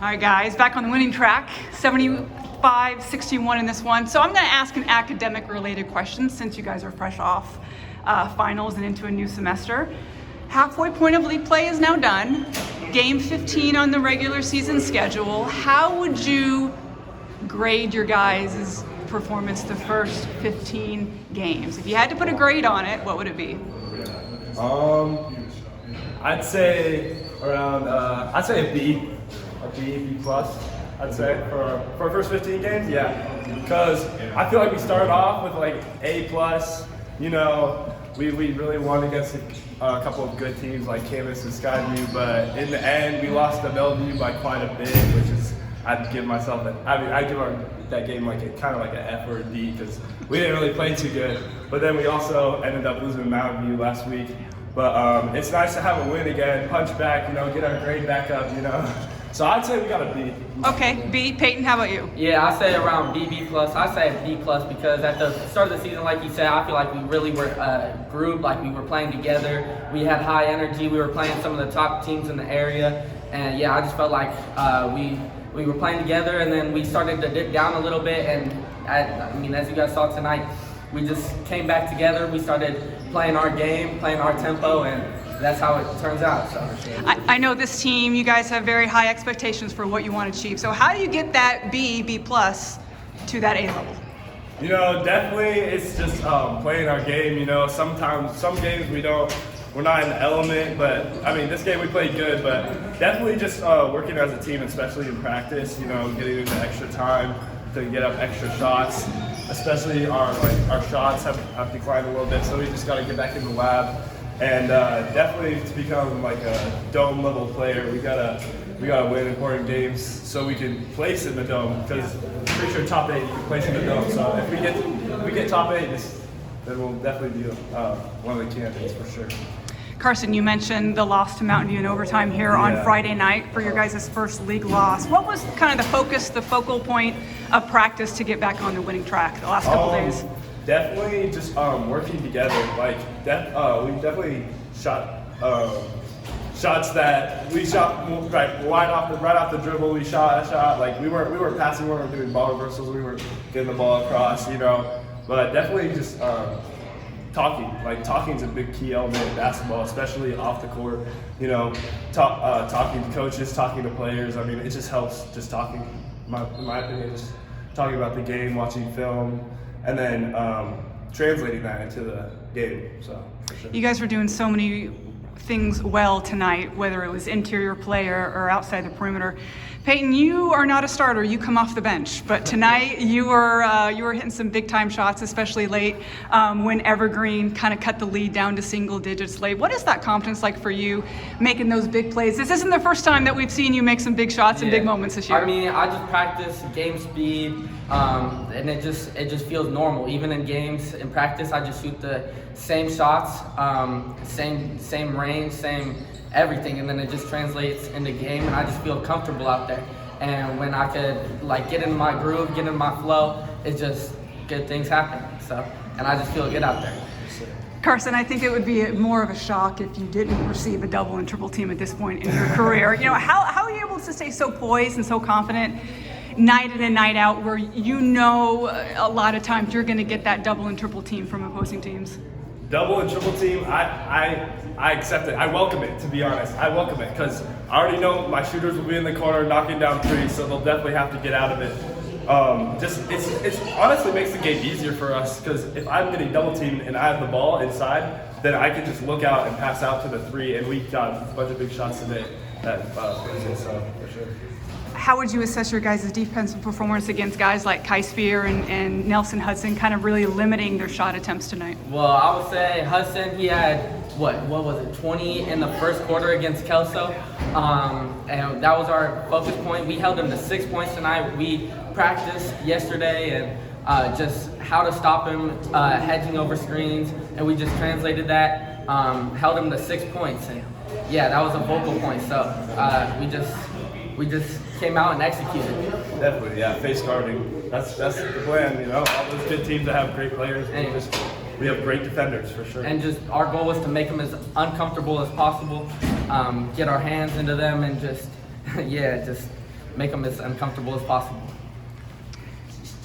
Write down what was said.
All right, guys, back on the winning track, 75-61 in this one. So I'm going to ask an academic-related question since you guys are fresh off finals and into a new semester. Halfway point of league play is now done. Game 15 on the regular season schedule. How would you grade your guys' performance the first 15 games? If you had to put a grade on it, what would it be? I'd say around, a B plus, I'd say, for our first 15 games, yeah. Because I feel like we started off with like A plus, you know, we really won against a couple of good teams like Camas and Skyview, but in the end we lost to Bellevue by quite a bit, which is, I'd give myself, I give that game like kind of like an F or a D because we didn't really play too good. But then we also ended up losing to Mountain View last week. But it's nice to have a win again, punch back, you know, get our grade back up, you know. So I'd say we got a B. Okay, B. Payton, how about you? Yeah, I say around B plus. I say B plus because at the start of the season, like you said, I feel like we really were a group, like we were playing together. We had high energy. We were playing some of the top teams in the area, and yeah, I just felt like we were playing together, and then we started to dip down a little bit, and I mean, as you guys saw tonight, we just came back together. We started playing our game, playing our tempo, and that's how it turns out. So I know this team, you guys have very high expectations for what you want to achieve. So how do you get that B plus to that A level? You know, definitely it's just playing our game. You know, sometimes some games we're not in the element, but I mean this game we played good, but definitely just working as a team, especially in practice. You know, getting into extra time to get up extra shots. Especially our shots have declined a little bit, so we just got to get back in the lab. And definitely to become like a dome level player, we gotta win important games so we can place in the dome. Because I'm pretty sure top 8 you can place in the dome. So if we get top 8, then we'll definitely be one of the candidates for sure. Carson, you mentioned the loss to Mountain View in overtime here on Friday night for your guys' first league loss. What was kind of the focus, the focal point of practice to get back on the winning track the last couple days? Definitely just working together. Like we definitely shot shots that we shot right off the dribble. We shot a shot. Like we were passing, we weren't doing ball reversals. We were getting the ball across, you know. But definitely just talking. Like talking's a big key element in basketball, especially off the court. You know, talking to coaches, talking to players. I mean, it just helps. Just talking, in my opinion, just talking about the game, watching film. And then translating that into the game, so for sure. You guys were doing so many things well tonight, whether it was interior player or outside the perimeter. Payton, you are not a starter, you come off the bench, but tonight you were hitting some big time shots, especially late when Evergreen kind of cut the lead down to single digits late. What is that confidence like for you making those big plays? This isn't the first time that we've seen you make some big shots and big moments this year. I mean, I just practice game speed, and it just feels normal. Even in games, in practice, I just shoot the same shots, same range, same everything, and then it just translates into game, and I just feel comfortable out there. And when I could like get in my groove, get in my flow, it's just good things happen. So, and I just feel good out there. Carson, I think it would be more of a shock if you didn't receive a double and triple team at this point in your career. You know, how are you able to stay so poised and so confident night in and night out where you know a lot of times you're going to get that double and triple team from opposing teams? Double and triple team, I accept it. I welcome it, to be honest. I welcome it because I already know my shooters will be in the corner knocking down threes, so they'll definitely have to get out of it. It honestly makes the game easier for us because if I'm getting double teamed and I have the ball inside, then I can just look out and pass out to the three, and we got a bunch of big shots today. So for sure. How would you assess your guys' defensive performance against guys like Kai Spear and Nelson Hudson kind of really limiting their shot attempts tonight? Well, I would say Hudson, he had, what was it, 20 in the first quarter against Kelso. And that was our focus point. We held him to 6 points tonight. We practiced yesterday and just how to stop him hedging over screens, and we just translated that, held him to 6 points. And yeah, that was a focal point. So we just came out and executed. Definitely, yeah. Face guarding. That's the plan. You know, all those good teams that have great players. We have great defenders for sure. And just our goal was to make them as uncomfortable as possible, get our hands into them, and just make them as uncomfortable as possible.